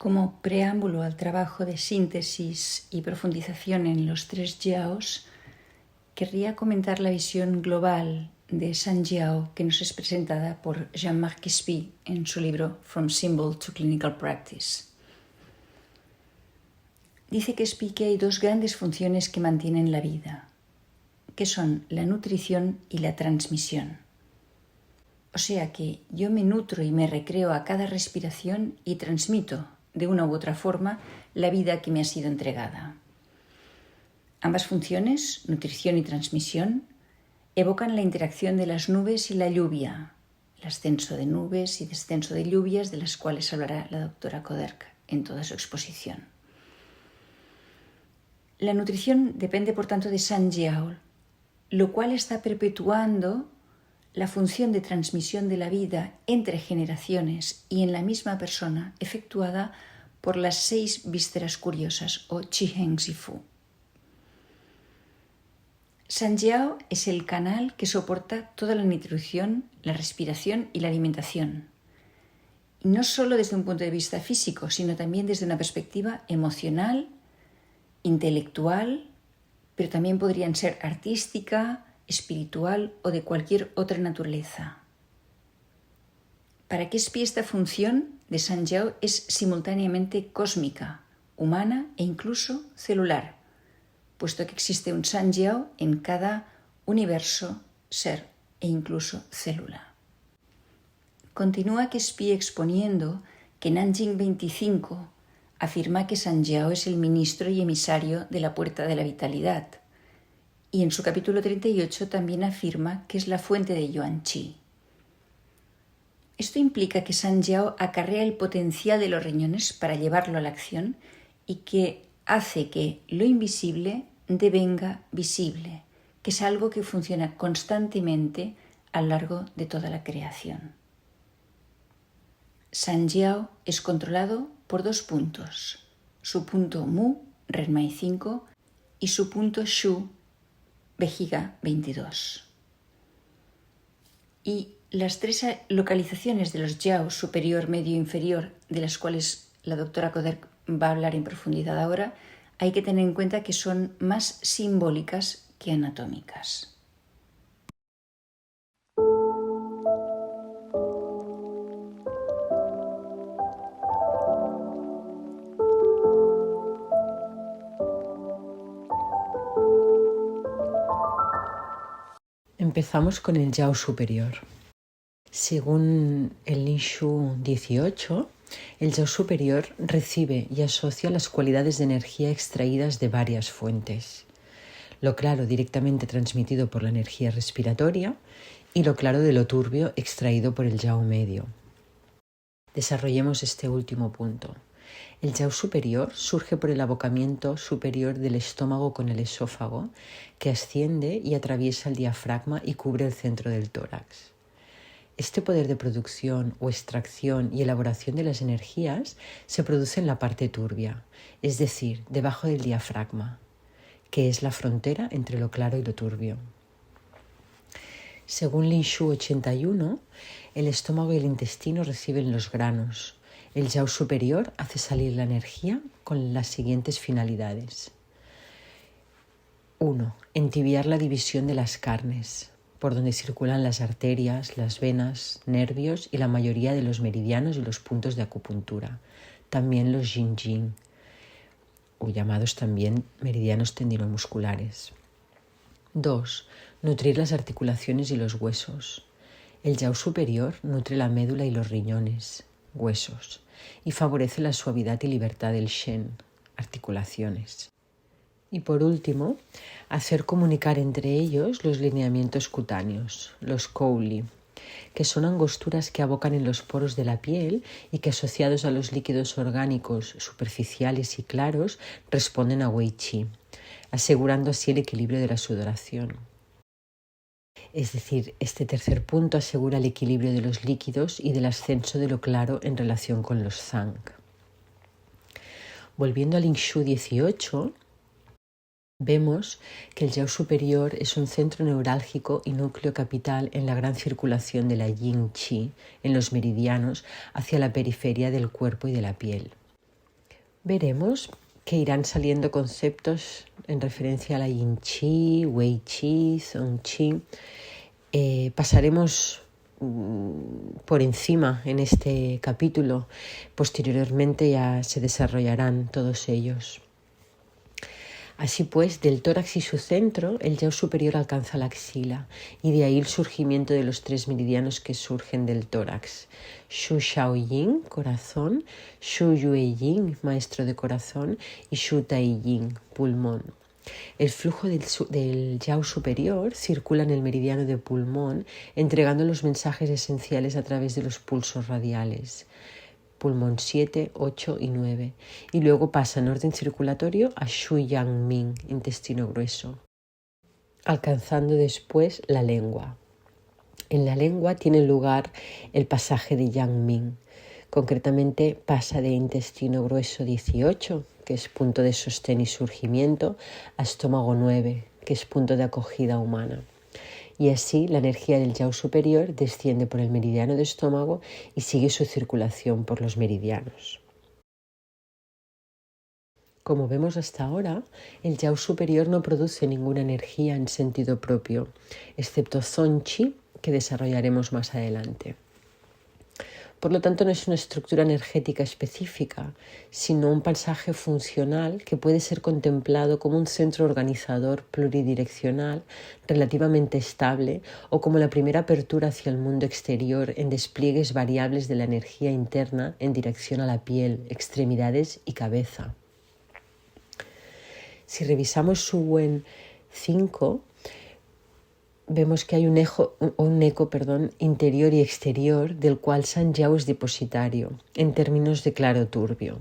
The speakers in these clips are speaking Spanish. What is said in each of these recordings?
Como preámbulo al trabajo de síntesis y profundización en los 3 jiaos, querría comentar la visión global de San Jiao que nos es presentada por Jean-Marc Quespy en su libro From Symbol to Clinical Practice. Dice Quespy que hay 2 grandes funciones que mantienen la vida, que son la nutrición y la transmisión. O sea que yo me nutro y me recreo a cada respiración y transmito, de una u otra forma, la vida que me ha sido entregada. Ambas funciones, nutrición y transmisión, evocan la interacción de las nubes y la lluvia, el ascenso de nubes y descenso de lluvias, de las cuales hablará la doctora Koderk en toda su exposición. La nutrición depende, por tanto, de San Jiao, lo cual está perpetuando la función de transmisión de la vida entre generaciones y en la misma persona, efectuada por las 6 vísceras curiosas o Qi Heng Zi Fu. San Jiao es el canal que soporta toda la nutrición, la respiración y la alimentación. Y no solo desde un punto de vista físico, sino también desde una perspectiva emocional, intelectual, pero también podrían ser artística, espiritual o de cualquier otra naturaleza. Para Quespy, esta función de San Jiao es simultáneamente cósmica, humana e incluso celular, puesto que existe un San Jiao en cada universo, ser e incluso célula. Continúa Quespy exponiendo que Nanjing 25 afirma que San Jiao es el ministro y emisario de la puerta de la vitalidad, y en su capítulo 38 también afirma que es la fuente de Yuan Qi. Esto implica que San Jiao acarrea el potencial de los riñones para llevarlo a la acción y que hace que lo invisible devenga visible, que es algo que funciona constantemente a lo largo de toda la creación. San Jiao es controlado por 2 puntos, su punto Mu, Renmai 5, y su punto Shu, vejiga 22. Y las 3 localizaciones de los jiaos superior, medio e inferior, de las cuales la doctora Koderk va a hablar en profundidad ahora, hay que tener en cuenta que son más simbólicas que anatómicas. Empezamos con el Jiao superior. Según el Linshu 18, el Jiao superior recibe y asocia las cualidades de energía extraídas de varias fuentes. Lo claro directamente transmitido por la energía respiratoria y lo claro de lo turbio extraído por el Jiao medio. Desarrollemos este último punto. El Jiao superior surge por el abocamiento superior del estómago con el esófago, que asciende y atraviesa el diafragma y cubre el centro del tórax. Este poder de producción o extracción y elaboración de las energías se produce en la parte turbia, es decir, debajo del diafragma, que es la frontera entre lo claro y lo turbio. Según Linshu 81, el estómago y el intestino reciben los granos. El Jiao superior hace salir la energía con las siguientes finalidades. 1. Entibiar la división de las carnes, por donde circulan las arterias, las venas, nervios y la mayoría de los meridianos y los puntos de acupuntura, también los Jinjing, o llamados también meridianos tendinomusculares. 2. Nutrir las articulaciones y los huesos. El Jiao superior nutre la médula y los riñones, huesos, y favorece la suavidad y libertad del Shen, articulaciones. Y por último, hacer comunicar entre ellos los lineamientos cutáneos, los Kouli, que son angosturas que abocan en los poros de la piel y que, asociados a los líquidos orgánicos superficiales y claros, responden a Wei Qi, asegurando así el equilibrio de la sudoración. Es decir, este tercer punto asegura el equilibrio de los líquidos y del ascenso de lo claro en relación con los Zang. Volviendo al Linshu 18, vemos que el Jiao superior es un centro neurálgico y núcleo capital en la gran circulación de la Yin Qi en los meridianos hacia la periferia del cuerpo y de la piel. Veremos que irán saliendo conceptos en referencia a la Yin Qi, Wei Qi, Zong Qi. Pasaremos por encima en este capítulo. Posteriormente ya se desarrollarán todos ellos. Así pues, del tórax y su centro, el yao superior alcanza la axila, y de ahí el surgimiento de los 3 meridianos que surgen del tórax. Shu Shao Yin, corazón; Shu Yue Yin, maestro de corazón; y Shu Tai Yin, pulmón. El flujo del yao superior circula en el meridiano de pulmón, entregando los mensajes esenciales a través de los pulsos radiales. Pulmón 7, 8 y 9, y luego pasa en orden circulatorio a Shu Yang Ming, intestino grueso, alcanzando después la lengua. En la lengua tiene lugar el pasaje de Yang Ming. Concretamente pasa de intestino grueso 18, que es punto de sostén y surgimiento, a estómago 9, que es punto de acogida humana. Y así la energía del yao superior desciende por el meridiano de estómago y sigue su circulación por los meridianos. Como vemos hasta ahora, el yao superior no produce ninguna energía en sentido propio, excepto Zong Qi, que desarrollaremos más adelante. Por lo tanto, no es una estructura energética específica, sino un pasaje funcional que puede ser contemplado como un centro organizador pluridireccional relativamente estable, o como la primera apertura hacia el mundo exterior en despliegues variables de la energía interna en dirección a la piel, extremidades y cabeza. Si revisamos Su Wen 5, vemos que hay un eco interior y exterior del cual San Yao es depositario, en términos de claro turbio.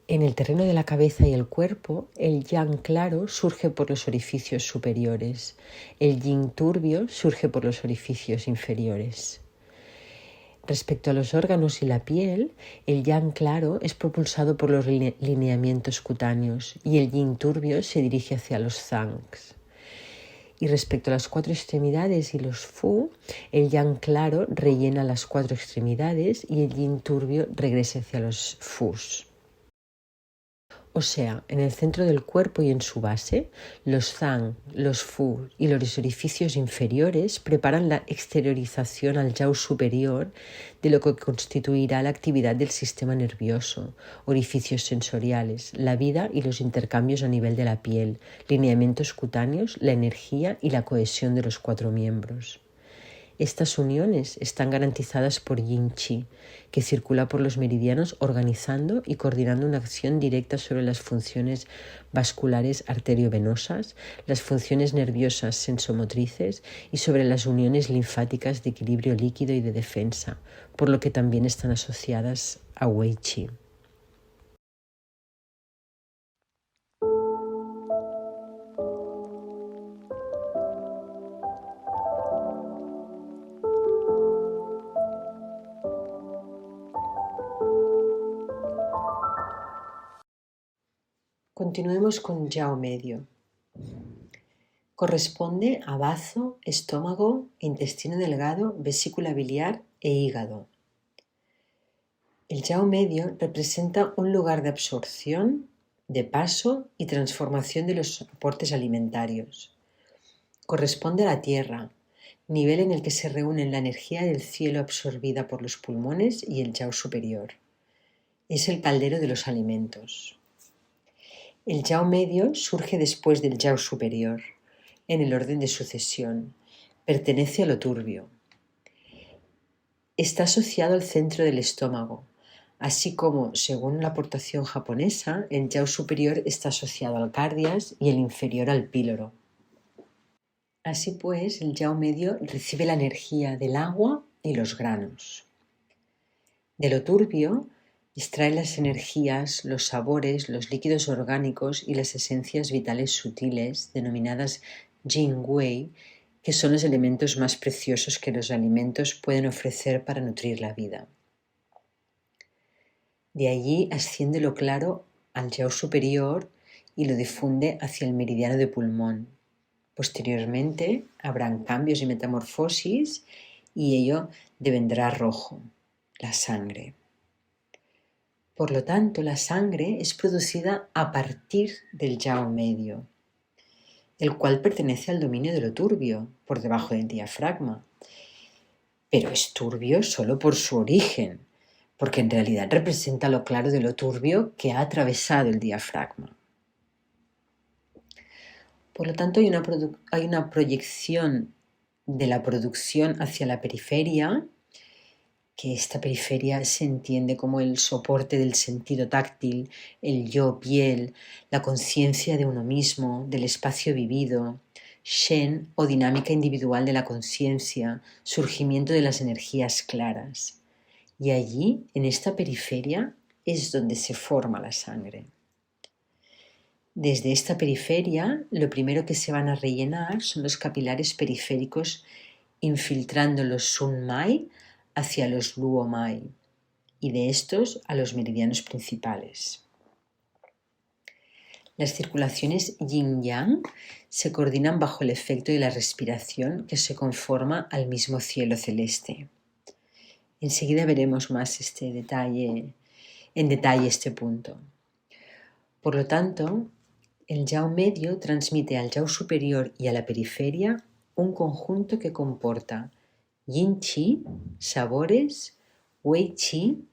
En el terreno de la cabeza y el cuerpo, el Yang claro surge por los orificios superiores, el Yin turbio surge por los orificios inferiores. Respecto a los órganos y la piel, el Yang claro es propulsado por los lineamientos cutáneos y el Yin turbio se dirige hacia los Zangs. Y respecto a las 4 extremidades y los Fu, el Yang claro rellena las 4 extremidades y el Yin turbio regresa hacia los Fus. O sea, en el centro del cuerpo y en su base, los Zang, los Fu y los orificios inferiores preparan la exteriorización al Yao superior de lo que constituirá la actividad del sistema nervioso, orificios sensoriales, la vida y los intercambios a nivel de la piel, lineamientos cutáneos, la energía y la cohesión de los 4 miembros. Estas uniones están garantizadas por Yin Qi, que circula por los meridianos organizando y coordinando una acción directa sobre las funciones vasculares arteriovenosas, las funciones nerviosas sensomotrices y sobre las uniones linfáticas de equilibrio líquido y de defensa, por lo que también están asociadas a Wei Qi. Continuemos con Yao medio. Corresponde a bazo, estómago, intestino delgado, vesícula biliar e hígado. El Yao medio representa un lugar de absorción, de paso y transformación de los aportes alimentarios. Corresponde a la tierra, nivel en el que se reúnen la energía del cielo absorbida por los pulmones y el Yao superior. Es el caldero de los alimentos. El Yao medio surge después del Yao superior, en el orden de sucesión. Pertenece a lo turbio. Está asociado al centro del estómago, así como, según la aportación japonesa, el Yao superior está asociado al cardias y el inferior al píloro. Así pues, el Yao medio recibe la energía del agua y los granos. De lo turbio, extrae las energías, los sabores, los líquidos orgánicos y las esencias vitales sutiles, denominadas Jing Wei, que son los elementos más preciosos que los alimentos pueden ofrecer para nutrir la vida. De allí asciende lo claro al Yao superior y lo difunde hacia el meridiano de pulmón. Posteriormente habrán cambios y metamorfosis y ello devendrá rojo, la sangre. Por lo tanto, la sangre es producida a partir del yao medio, el cual pertenece al dominio de lo turbio, por debajo del diafragma. Pero es turbio solo por su origen, porque en realidad representa lo claro de lo turbio que ha atravesado el diafragma. Por lo tanto, hay una proyección de la producción hacia la periferia, que esta periferia se entiende como el soporte del sentido táctil, el yo piel, la conciencia de uno mismo, del espacio vivido, Shen o dinámica individual de la conciencia, surgimiento de las energías claras. Y allí, en esta periferia, es donde se forma la sangre. Desde esta periferia, lo primero que se van a rellenar son los capilares periféricos, infiltrando los Sun Mai hacia los Luo Mai, y de estos a los meridianos principales. Las circulaciones yin-yang se coordinan bajo el efecto de la respiración que se conforma al mismo cielo celeste. Enseguida veremos más en detalle este punto. Por lo tanto, el yao medio transmite al yao superior y a la periferia un conjunto que comporta yin-qi, sabores, wei-qi,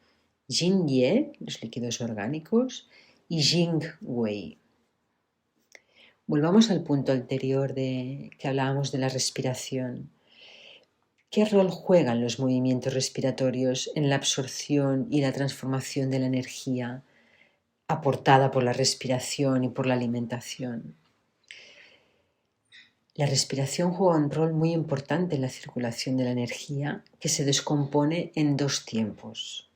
yin-ye, los líquidos orgánicos, y jing-wei. Volvamos al punto anterior que hablábamos de la respiración. ¿Qué rol juegan los movimientos respiratorios en la absorción y la transformación de la energía aportada por la respiración y por la alimentación? La respiración juega un rol muy importante en la circulación de la energía, que se descompone en dos tiempos.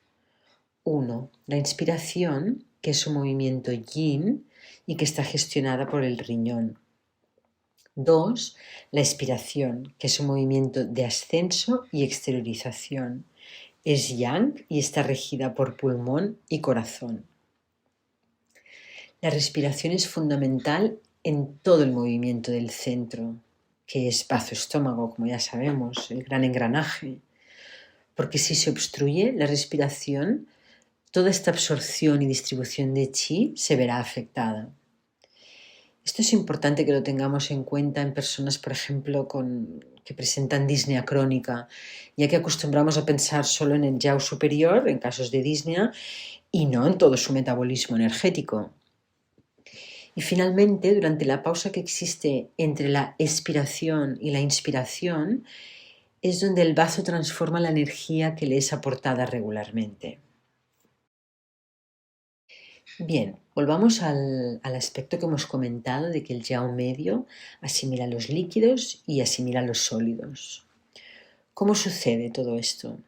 Uno, la inspiración, que es un movimiento yin y que está gestionada por el riñón. Dos, la expiración, que es un movimiento de ascenso y exteriorización. Es yang y está regida por pulmón y corazón. La respiración es fundamental en todo el movimiento del centro, que es bazo-estómago, como ya sabemos, el gran engranaje. Porque si se obstruye la respiración, toda esta absorción y distribución de chi se verá afectada. Esto es importante que lo tengamos en cuenta en personas, por ejemplo, que presentan disnea crónica, ya que acostumbramos a pensar solo en el yao superior, en casos de disnea, y no en todo su metabolismo energético. Y finalmente, durante la pausa que existe entre la expiración y la inspiración, es donde el bazo transforma la energía que le es aportada regularmente. Bien, volvamos al aspecto que hemos comentado de que el yao medio asimila los líquidos y asimila los sólidos. ¿Cómo sucede todo esto?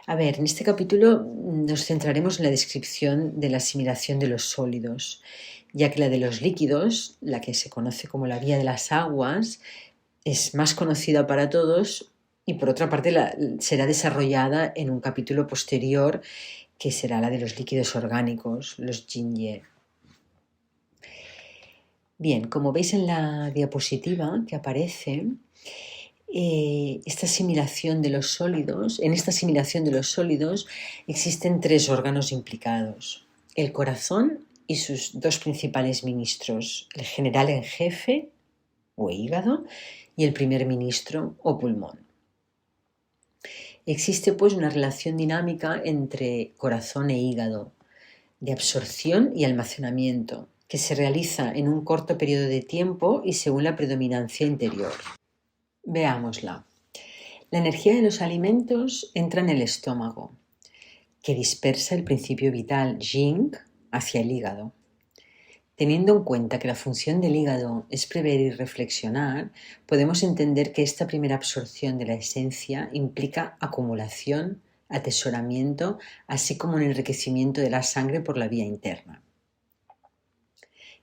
A ver, en este capítulo nos centraremos en la descripción de la asimilación de los sólidos, ya que la de los líquidos, la que se conoce como la vía de las aguas, es más conocida para todos y por otra parte será desarrollada en un capítulo posterior que será la de los líquidos orgánicos, los yin-ye. Bien, como veis en la diapositiva que aparece, en esta asimilación de los sólidos existen tres órganos implicados: el corazón y sus dos principales ministros, el general en jefe o hígado y el primer ministro o pulmón. Existe pues una relación dinámica entre corazón e hígado, de absorción y almacenamiento, que se realiza en un corto periodo de tiempo y según la predominancia interior. Veámosla. La energía de los alimentos entra en el estómago, que dispersa el principio vital Jing hacia el hígado. Teniendo en cuenta que la función del hígado es prever y reflexionar, podemos entender que esta primera absorción de la esencia implica acumulación, atesoramiento, así como un enriquecimiento de la sangre por la vía interna.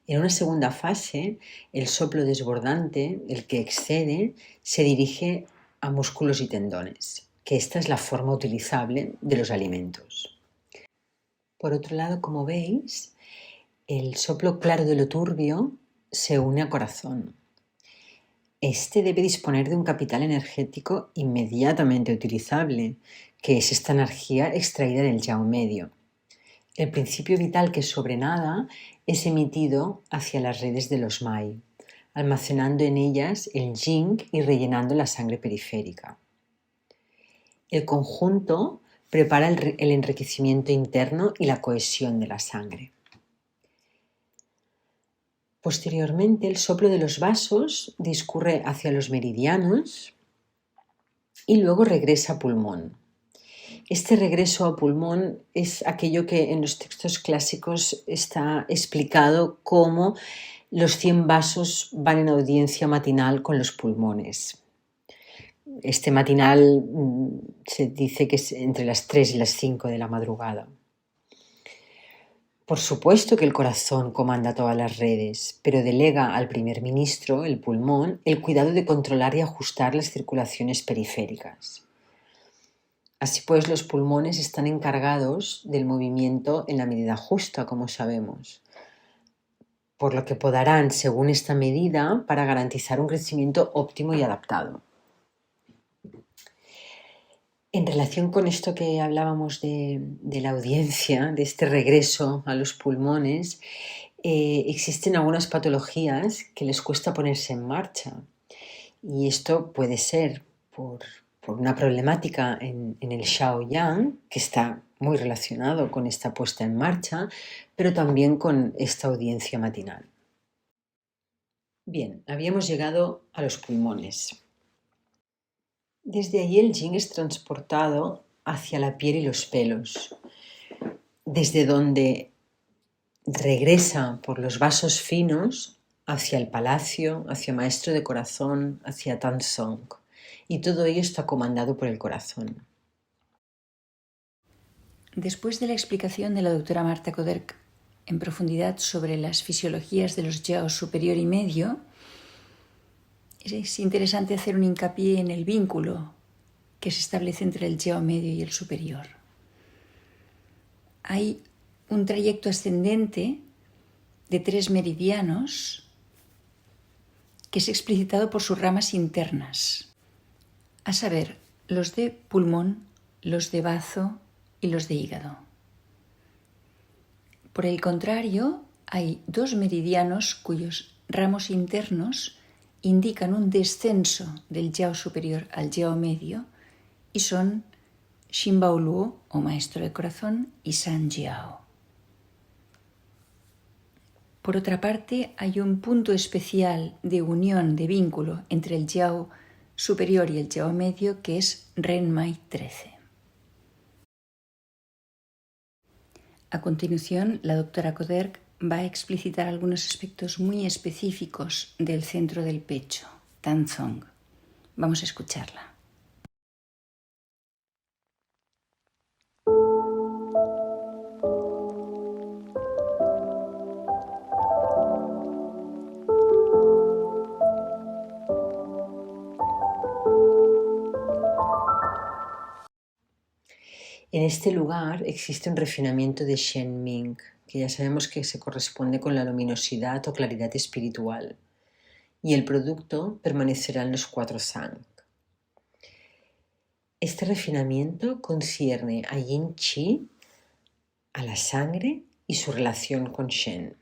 En una segunda fase, el soplo desbordante, el que excede, se dirige a músculos y tendones, que esta es la forma utilizable de los alimentos. Por otro lado, como veis, el soplo claro de lo turbio se une al corazón. Este debe disponer de un capital energético inmediatamente utilizable, que es esta energía extraída del yao medio. El principio vital que sobre nada es emitido hacia las redes de los Mai, almacenando en ellas el yin y rellenando la sangre periférica. El conjunto prepara el enriquecimiento interno y la cohesión de la sangre. Posteriormente, el soplo de los vasos discurre hacia los meridianos y luego regresa a pulmón. Este regreso a pulmón es aquello que en los textos clásicos está explicado como los 100 vasos van en audiencia matinal con los pulmones. Este matinal se dice que es entre las 3 y las 5 de la madrugada. Por supuesto que el corazón comanda todas las redes, pero delega al primer ministro, el pulmón, el cuidado de controlar y ajustar las circulaciones periféricas. Así pues, los pulmones están encargados del movimiento en la medida justa, como sabemos, por lo que podarán según esta medida para garantizar un crecimiento óptimo y adaptado. En relación con esto que hablábamos de la audiencia, de este regreso a los pulmones, existen algunas patologías que les cuesta ponerse en marcha. Y esto puede ser por una problemática en el Shaoyang, que está muy relacionado con esta puesta en marcha, pero también con esta audiencia matinal. Bien, habíamos llegado a los pulmones. Desde allí el yin es transportado hacia la piel y los pelos, desde donde regresa por los vasos finos hacia el palacio, hacia maestro de corazón, hacia Tan Song. Y todo ello está comandado por el corazón. Después de la explicación de la doctora Marta Koderk en profundidad sobre las fisiologías de los yaos superior y medio, es interesante hacer un hincapié en el vínculo que se establece entre el yao medio y el superior. Hay un trayecto ascendente de 3 meridianos que es explicitado por sus ramas internas, a saber, los de pulmón, los de bazo y los de hígado. Por el contrario, hay 2 meridianos cuyos ramos internos indican un descenso del yao superior al yao medio y son Shinbao Luo, o maestro de corazón, y San Jiao. Por otra parte, hay un punto especial de unión, de vínculo entre el yao superior y el yao medio, que es Ren Mai 13. A continuación, la doctora Koderk va a explicitar algunos aspectos muy específicos del centro del pecho, Tan Song. Vamos a escucharla. En este lugar existe un refinamiento de Shen Ming, que ya sabemos que se corresponde con la luminosidad o claridad espiritual, y el producto permanecerá en los 4 Sang. Este refinamiento concierne a Yin Qi, a la sangre y su relación con Shen.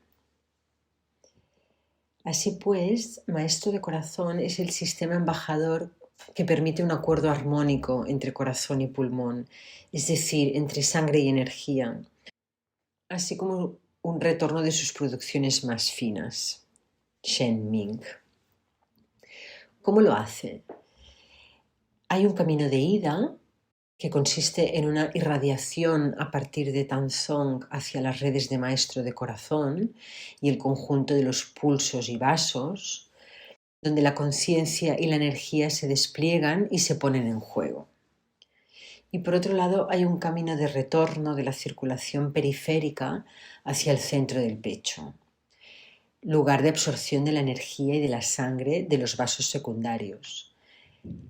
Así pues, maestro de corazón es el sistema embajador que permite un acuerdo armónico entre corazón y pulmón, es decir, entre sangre y energía, así como un retorno de sus producciones más finas, Shen Ming. ¿Cómo lo hace? Hay un camino de ida que consiste en una irradiación a partir de Tan Song hacia las redes de maestro de corazón y el conjunto de los pulsos y vasos, donde la conciencia y la energía se despliegan y se ponen en juego. Y por otro lado hay un camino de retorno de la circulación periférica hacia el centro del pecho, lugar de absorción de la energía y de la sangre de los vasos secundarios.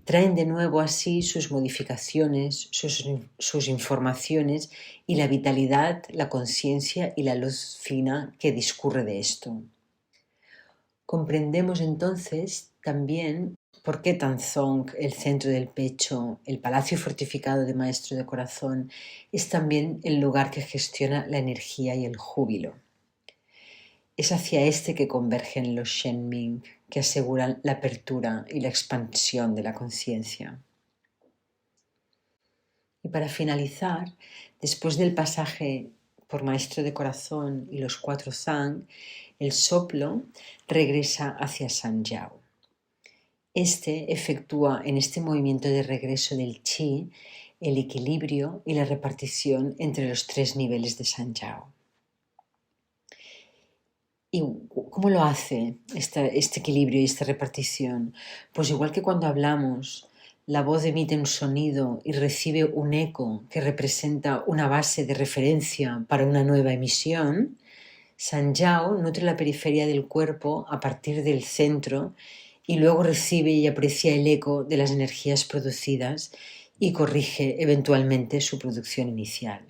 Traen de nuevo así sus modificaciones, sus informaciones y la vitalidad, la conciencia y la luz fina que discurre de esto. Comprendemos entonces también ¿Por qué Tanzong, el centro del pecho, el palacio fortificado de Maestro de Corazón, es también el lugar que gestiona la energía y el júbilo? Es hacia este que convergen los Shenming, que aseguran la apertura y la expansión de la conciencia. Y para finalizar, después del pasaje por Maestro de Corazón y los 4 Zang, el soplo regresa hacia Sanjiao. Este efectúa en este movimiento de regreso del chi el equilibrio y la repartición entre los 3 niveles de Sanjiao. ¿Y cómo lo hace este equilibrio y esta repartición? Pues igual que cuando hablamos, la voz emite un sonido y recibe un eco que representa una base de referencia para una nueva emisión, Sanjiao nutre la periferia del cuerpo a partir del centro y luego recibe y aprecia el eco de las energías producidas y corrige eventualmente su producción inicial.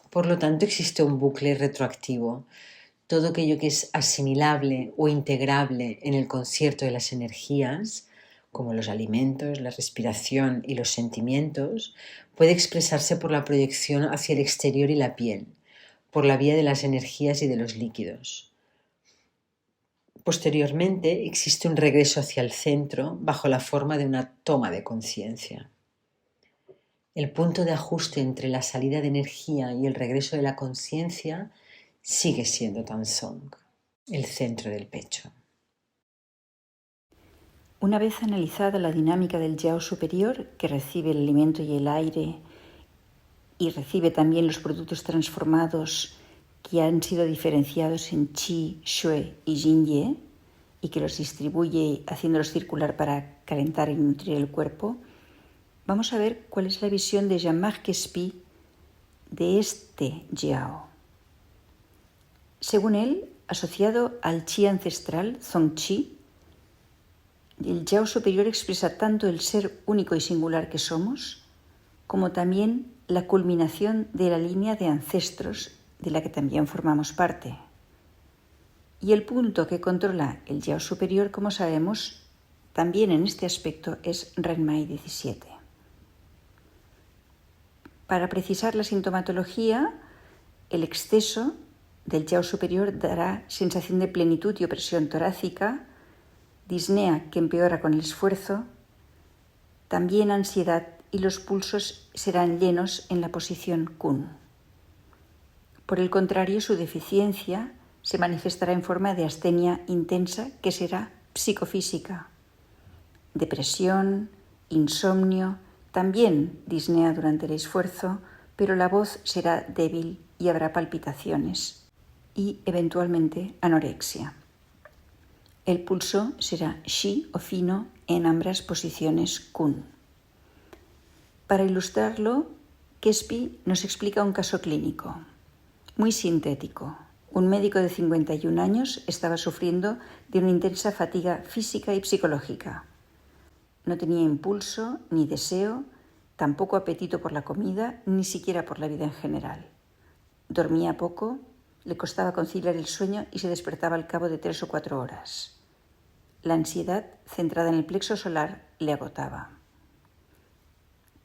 Por lo tanto, existe un bucle retroactivo. Todo aquello que es asimilable o integrable en el concierto de las energías, como los alimentos, la respiración y los sentimientos, puede expresarse por la proyección hacia el exterior y la piel, por la vía de las energías y de los líquidos. Posteriormente, existe un regreso hacia el centro bajo la forma de una toma de conciencia. El punto de ajuste entre la salida de energía y el regreso de la conciencia sigue siendo Tanzong, el centro del pecho. Una vez analizada la dinámica del Yao superior, que recibe el alimento y el aire, y recibe también los productos transformados que han sido diferenciados en Qi, Shui y Yin-Ye, y que los distribuye haciéndolos circular para calentar y nutrir el cuerpo, vamos a ver cuál es la visión de Jean-Marc Quespi de este Yao. Según él, asociado al chi ancestral, Zong-Chi, el Yao superior expresa tanto el ser único y singular que somos, como también la culminación de la línea de ancestros de la que también formamos parte. Y el punto que controla el Yao superior, como sabemos, también en este aspecto es Renmai 17. Para precisar la sintomatología, el exceso del Yao superior dará sensación de plenitud y opresión torácica, disnea que empeora con el esfuerzo, también ansiedad y los pulsos serán llenos en la posición Kun. Por el contrario, su deficiencia se manifestará en forma de astenia intensa que será psicofísica, depresión, insomnio, también disnea durante el esfuerzo, pero la voz será débil y habrá palpitaciones y eventualmente anorexia. El pulso será shi o fino en ambas posiciones kun. Para ilustrarlo, Quespi nos explica un caso clínico, muy sintético. Un médico de 51 años estaba sufriendo de una intensa fatiga física y psicológica. No tenía impulso ni deseo, tampoco apetito por la comida, ni siquiera por la vida en general. Dormía poco, le costaba conciliar el sueño y se despertaba al cabo de 3 o 4 horas. La ansiedad, centrada en el plexo solar, le agotaba.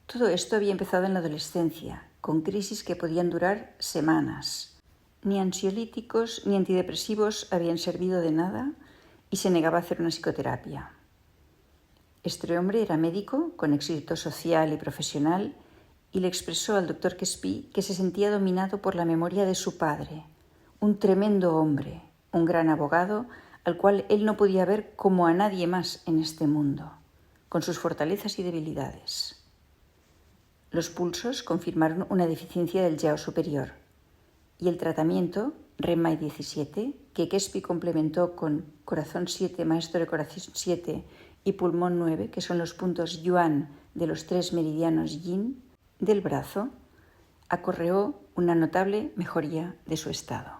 Todo esto había empezado en la adolescencia, con crisis que podían durar semanas. Ni ansiolíticos ni antidepresivos habían servido de nada y se negaba a hacer una psicoterapia. Este hombre era médico, con éxito social y profesional, y le expresó al doctor Quespi que se sentía dominado por la memoria de su padre, un tremendo hombre, un gran abogado, al cual él no podía ver como a nadie más en este mundo, con sus fortalezas y debilidades. Los pulsos confirmaron una deficiencia del Yao superior, y el tratamiento, Renmai 17, que Quespi complementó con Corazón 7, Maestro de Corazón 7 y Pulmón 9, que son los puntos Yuan de los 3 meridianos Yin del brazo, acarreó una notable mejoría de su estado.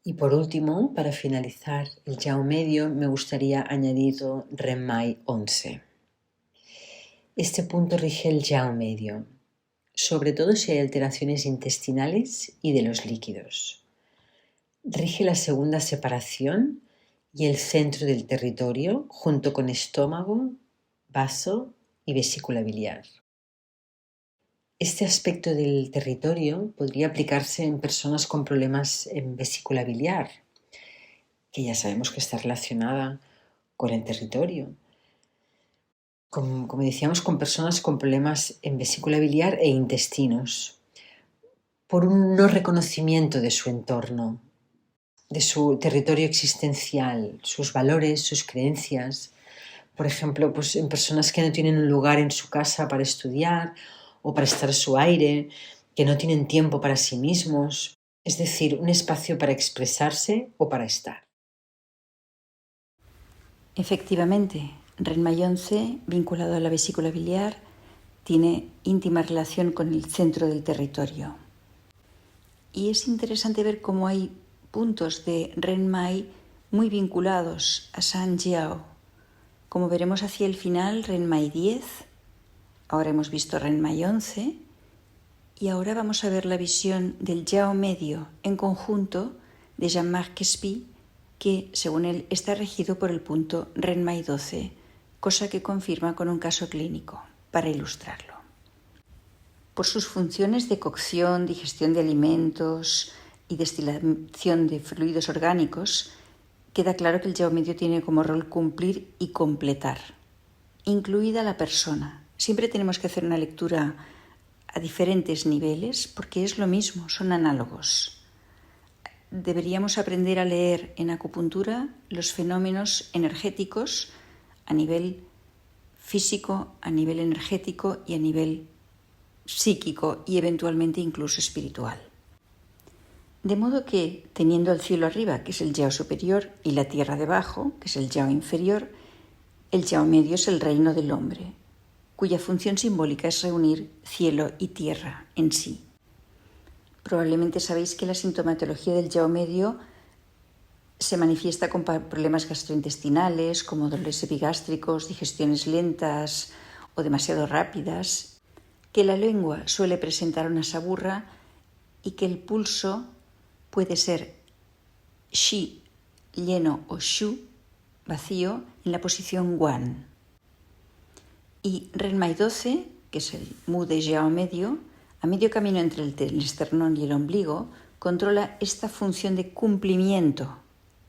Y por último, para finalizar el Yao medio, me gustaría añadir Renmai 11. Este punto rige el Yao medio, sobre todo si hay alteraciones intestinales y de los líquidos. Rige la segunda separación y el centro del territorio, junto con estómago, vaso y vesícula biliar. Este aspecto del territorio podría aplicarse en personas con problemas en vesícula biliar, que ya sabemos que está relacionada con el territorio. Como decíamos, con personas con problemas en vesícula biliar e intestinos, por un no reconocimiento de su entorno, de su territorio existencial, sus valores, sus creencias. Por ejemplo, pues en personas que no tienen un lugar en su casa para estudiar o para estar a su aire, que no tienen tiempo para sí mismos, es decir, un espacio para expresarse o para estar. Efectivamente, Renmayonce, vinculado a la vesícula biliar, tiene íntima relación con el centro del territorio. Y es interesante ver cómo hay puntos de Renmai muy vinculados a San Jiao. Como veremos hacia el final, Renmai 10, ahora hemos visto Renmai 11, y ahora vamos a ver la visión del Jiao medio en conjunto de Jean-Marc Quespi, que, según él, está regido por el punto Renmai 12, cosa que confirma con un caso clínico, para ilustrarlo. Por sus funciones de cocción, digestión de alimentos y destilación de fluidos orgánicos, queda claro que el Jiao medio tiene como rol cumplir y completar, incluida la persona. Siempre tenemos que hacer una lectura a diferentes niveles porque es lo mismo, son análogos. Deberíamos aprender a leer en acupuntura los fenómenos energéticos a nivel físico, a nivel energético y a nivel psíquico y eventualmente incluso espiritual. De modo que, teniendo el cielo arriba, que es el Jiao superior, y la tierra debajo, que es el Jiao inferior, el Jiao medio es el reino del hombre, cuya función simbólica es reunir cielo y tierra en sí. Probablemente sabéis que la sintomatología del Jiao medio se manifiesta con problemas gastrointestinales, como dolores epigástricos, digestiones lentas o demasiado rápidas, que la lengua suele presentar una saburra y que el pulso puede ser Shi lleno o Shu vacío en la posición Guan. Y Renmai 12, que es el Mu de Jiao medio, a medio camino entre el esternón y el ombligo, controla esta función de cumplimiento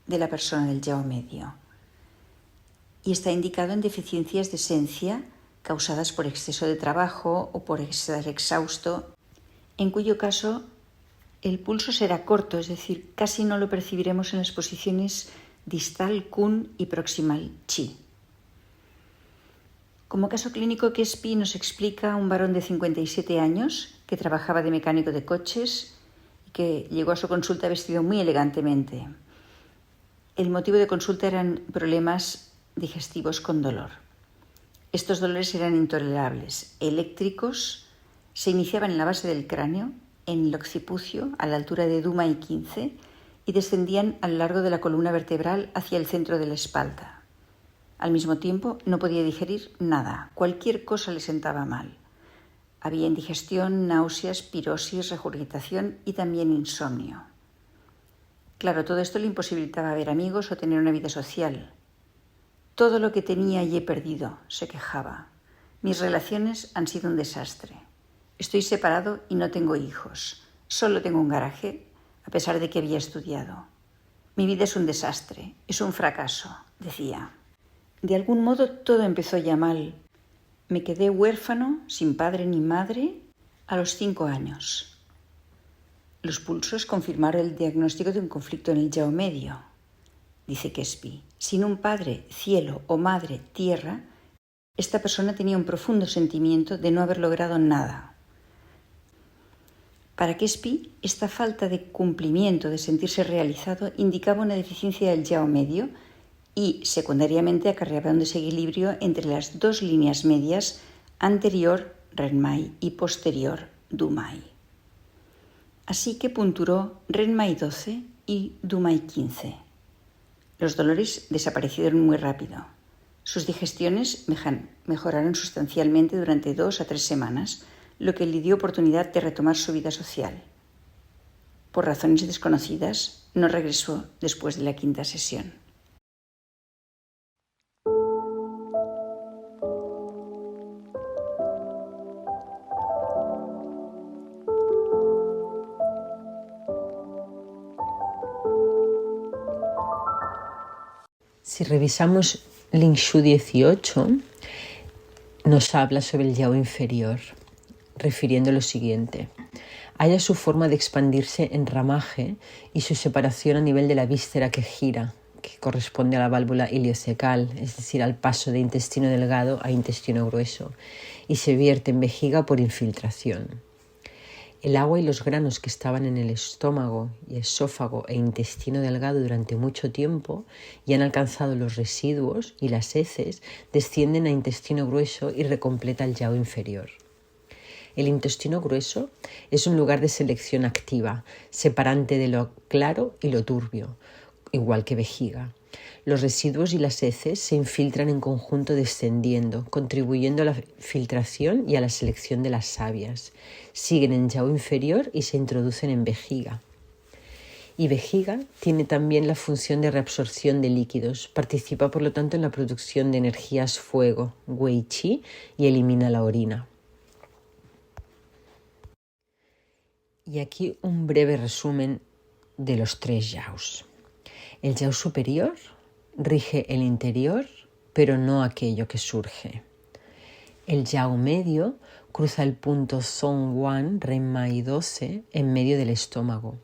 de la persona del Jiao medio. Y está indicado en deficiencias de esencia causadas por exceso de trabajo o por estar exhausto, en cuyo caso el pulso será corto, es decir, casi no lo percibiremos en las posiciones distal Kun y proximal Chi. Como caso clínico, Quespi nos explica un varón de 57 años que trabajaba de mecánico de coches y que llegó a su consulta vestido muy elegantemente. El motivo de consulta eran problemas digestivos con dolor. Estos dolores eran intolerables, eléctricos, se iniciaban en la base del cráneo, en el occipucio, a la altura de Dumai 15, y descendían a lo largo de la columna vertebral hacia el centro de la espalda. Al mismo tiempo, no podía digerir nada, cualquier cosa le sentaba mal. Había indigestión, náuseas, pirosis, regurgitación y también insomnio. Claro, todo esto le imposibilitaba ver amigos o tener una vida social. Todo lo que tenía y he perdido, se quejaba. Mis relaciones han sido un desastre. Estoy separado y no tengo hijos. Solo tengo un garaje, a pesar de que había estudiado. Mi vida es un desastre, es un fracaso, decía. De algún modo todo empezó ya mal. Me quedé huérfano, sin padre ni madre, a los 5 años. Los pulsos confirmaron el diagnóstico de un conflicto en el Jiao medio. Dice Quespi, sin un padre, cielo o madre, tierra, esta persona tenía un profundo sentimiento de no haber logrado nada. Para Quespi, esta falta de cumplimiento, de sentirse realizado, indicaba una deficiencia del Jiao medio y, secundariamente, acarreaba un desequilibrio entre las dos líneas medias, anterior, Renmai, y posterior, Dumai. Así que punturó Renmai 12 y Dumai 15. Los dolores desaparecieron muy rápido. Sus digestiones mejoraron sustancialmente durante 2 a 3 semanas, lo que le dio oportunidad de retomar su vida social. Por razones desconocidas, no regresó después de la 5ª sesión. Si revisamos Ling Shu 18, nos habla sobre el yao inferior, refiriendo lo siguiente. Halla su forma de expandirse en ramaje y su separación a nivel de la víscera que gira, que corresponde a la válvula iliocecal, es decir, al paso de intestino delgado a intestino grueso, y se vierte en vejiga por infiltración. El agua y los granos que estaban en el estómago y esófago e intestino delgado durante mucho tiempo y han alcanzado los residuos y las heces descienden a intestino grueso y recompleta el yao inferior. El intestino grueso es un lugar de selección activa, separante de lo claro y lo turbio, igual que vejiga. Los residuos y las heces se infiltran en conjunto descendiendo, contribuyendo a la filtración y a la selección de las sabias. Siguen en yao inferior y se introducen en vejiga. Y vejiga tiene también la función de reabsorción de líquidos, participa por lo tanto en la producción de energías fuego, wei qi, y elimina la orina. Y aquí un breve resumen de los 3 yaos. El yao superior rige el interior, pero no aquello que surge. El yao medio cruza el punto Zhongguan Renmai 12 en medio del estómago.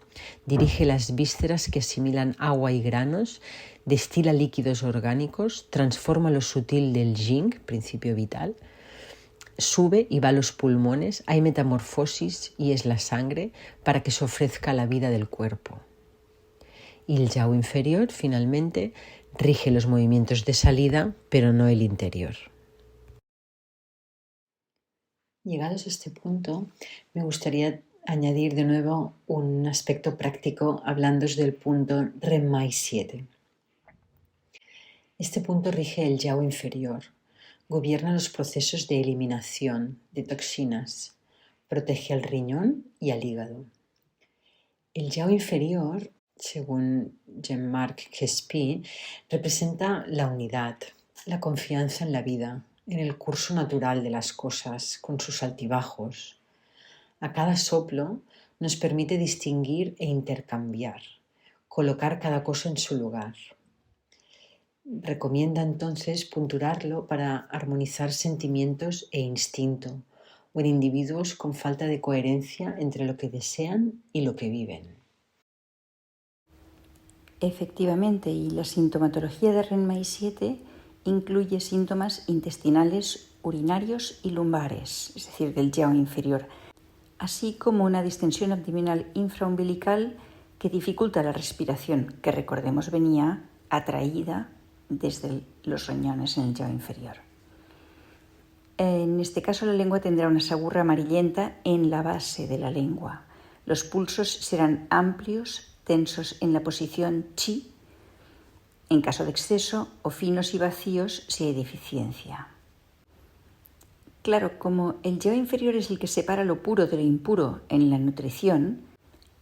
Dirige las vísceras que asimilan agua y granos, destila líquidos orgánicos, transforma lo sutil del Jing, principio vital, sube y va a los pulmones, hay metamorfosis y es la sangre para que se ofrezca la vida del cuerpo. Y el yao inferior, finalmente, rige los movimientos de salida, pero no el interior. Llegados a este punto, me gustaría añadir de nuevo un aspecto práctico hablándoos del punto Renmai 7. Este punto rige el yao inferior, gobierna los procesos de eliminación de toxinas, protege al riñón y al hígado. El yao inferior, según Jean-Marc Quespi, representa la unidad, la confianza en la vida, en el curso natural de las cosas, con sus altibajos. A cada soplo nos permite distinguir e intercambiar, colocar cada cosa en su lugar. Recomienda entonces punturarlo para armonizar sentimientos e instinto, o en individuos con falta de coherencia entre lo que desean y lo que viven. Efectivamente, y la sintomatología de Renmai 7 incluye síntomas intestinales, urinarios y lumbares, es decir, del yao inferior, así como una distensión abdominal infraumbilical que dificulta la respiración, que recordemos venía atraída desde los riñones en el yao inferior. En este caso, la lengua tendrá una sagurra amarillenta en la base de la lengua. Los pulsos serán amplios, tensos en la posición chi, en caso de exceso, o finos y vacíos si hay deficiencia. Claro, como el yao inferior es el que separa lo puro de lo impuro en la nutrición,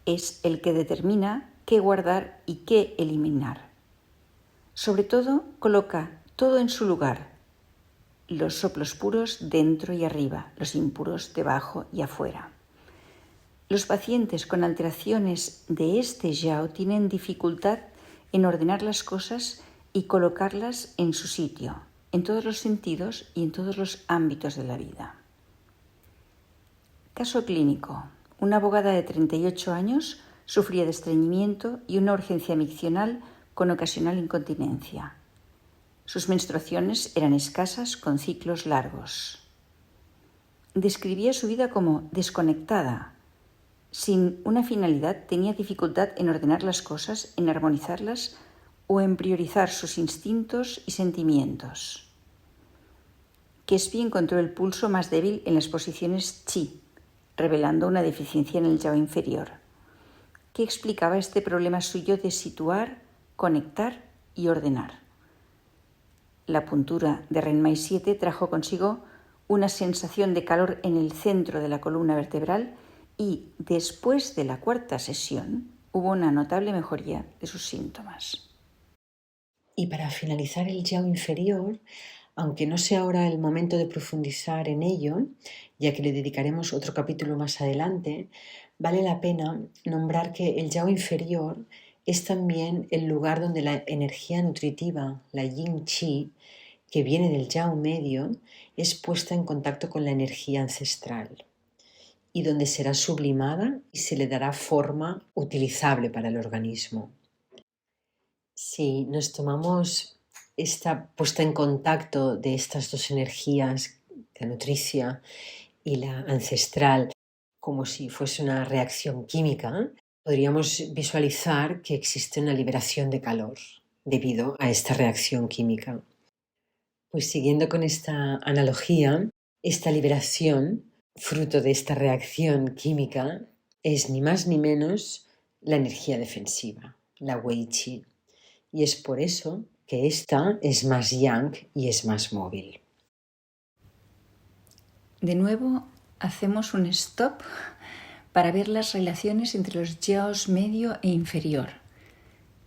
es el que determina qué guardar y qué eliminar. Sobre todo, coloca todo en su lugar, los soplos puros dentro y arriba, los impuros debajo y afuera. Los pacientes con alteraciones de este yao tienen dificultad en ordenar las cosas y colocarlas en su sitio, en todos los sentidos y en todos los ámbitos de la vida. Caso clínico. Una abogada de 38 años sufría de estreñimiento y una urgencia miccional con ocasional incontinencia. Sus menstruaciones eran escasas con ciclos largos. Describía su vida como desconectada. Sin una finalidad, tenía dificultad en ordenar las cosas, en armonizarlas o en priorizar sus instintos y sentimientos. Quespi encontró el pulso más débil en las posiciones chi, revelando una deficiencia en el yao inferior, que explicaba este problema suyo de situar, conectar y ordenar. La puntura de Renmai 7 trajo consigo una sensación de calor en el centro de la columna vertebral y después de la 4ª sesión hubo una notable mejoría de sus síntomas. Y para finalizar el yao inferior, aunque no sea ahora el momento de profundizar en ello, ya que le dedicaremos otro capítulo más adelante, vale la pena nombrar que el yao inferior es también el lugar donde la energía nutritiva, la Yin Qi, que viene del Yao medio, es puesta en contacto con la energía ancestral y donde será sublimada y se le dará forma utilizable para el organismo. Si nos tomamos esta puesta en contacto de estas dos energías, la nutricia y la ancestral, como si fuese una reacción química, podríamos visualizar que existe una liberación de calor debido a esta reacción química. Pues siguiendo con esta analogía, esta liberación, fruto de esta reacción química, es ni más ni menos la energía defensiva, la Wei Qi. Y es por eso que esta es más yang y es más móvil. De nuevo, hacemos un stop para ver las relaciones entre los yaos medio e inferior,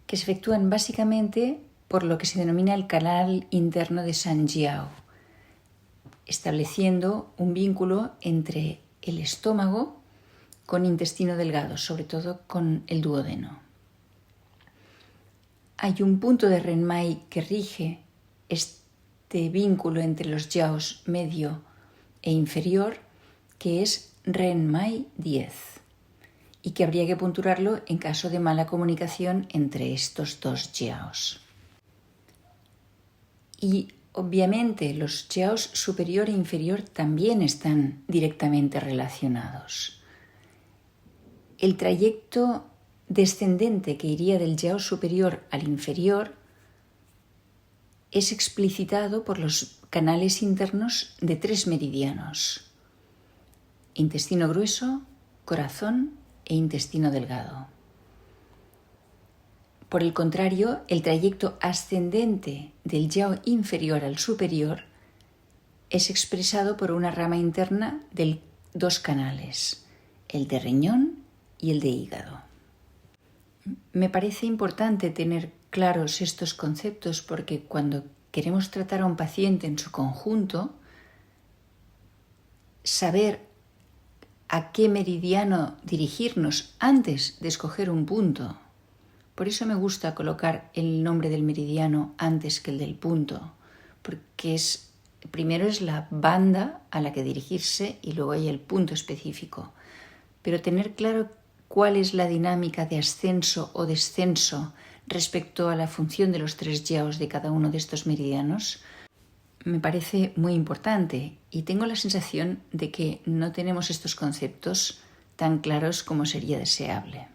que se efectúan básicamente por lo que se denomina el canal interno de San Jiao, estableciendo un vínculo entre el estómago con intestino delgado, sobre todo con el duodeno. Hay un punto de Renmai que rige este vínculo entre los yaos medio e inferior, que es Renmai 10, y que habría que punturarlo en caso de mala comunicación entre estos dos yaos. Y obviamente los yaos superior e inferior también están directamente relacionados. El trayecto descendente que iría del yao superior al inferior es explicitado por los canales internos de 3 meridianos: intestino grueso, corazón e intestino delgado. Por el contrario, el trayecto ascendente del yao inferior al superior es expresado por una rama interna de 2 canales, el de riñón y el de hígado. Me parece importante tener claros estos conceptos porque cuando queremos tratar a un paciente en su conjunto, saber a qué meridiano dirigirnos antes de escoger un punto. Por eso me gusta colocar el nombre del meridiano antes que el del punto, porque primero es la banda a la que dirigirse y luego hay el punto específico. Pero tener claro cuál es la dinámica de ascenso o descenso respecto a la función de los 3 yaos de cada uno de estos meridianos me parece muy importante, y tengo la sensación de que no tenemos estos conceptos tan claros como sería deseable.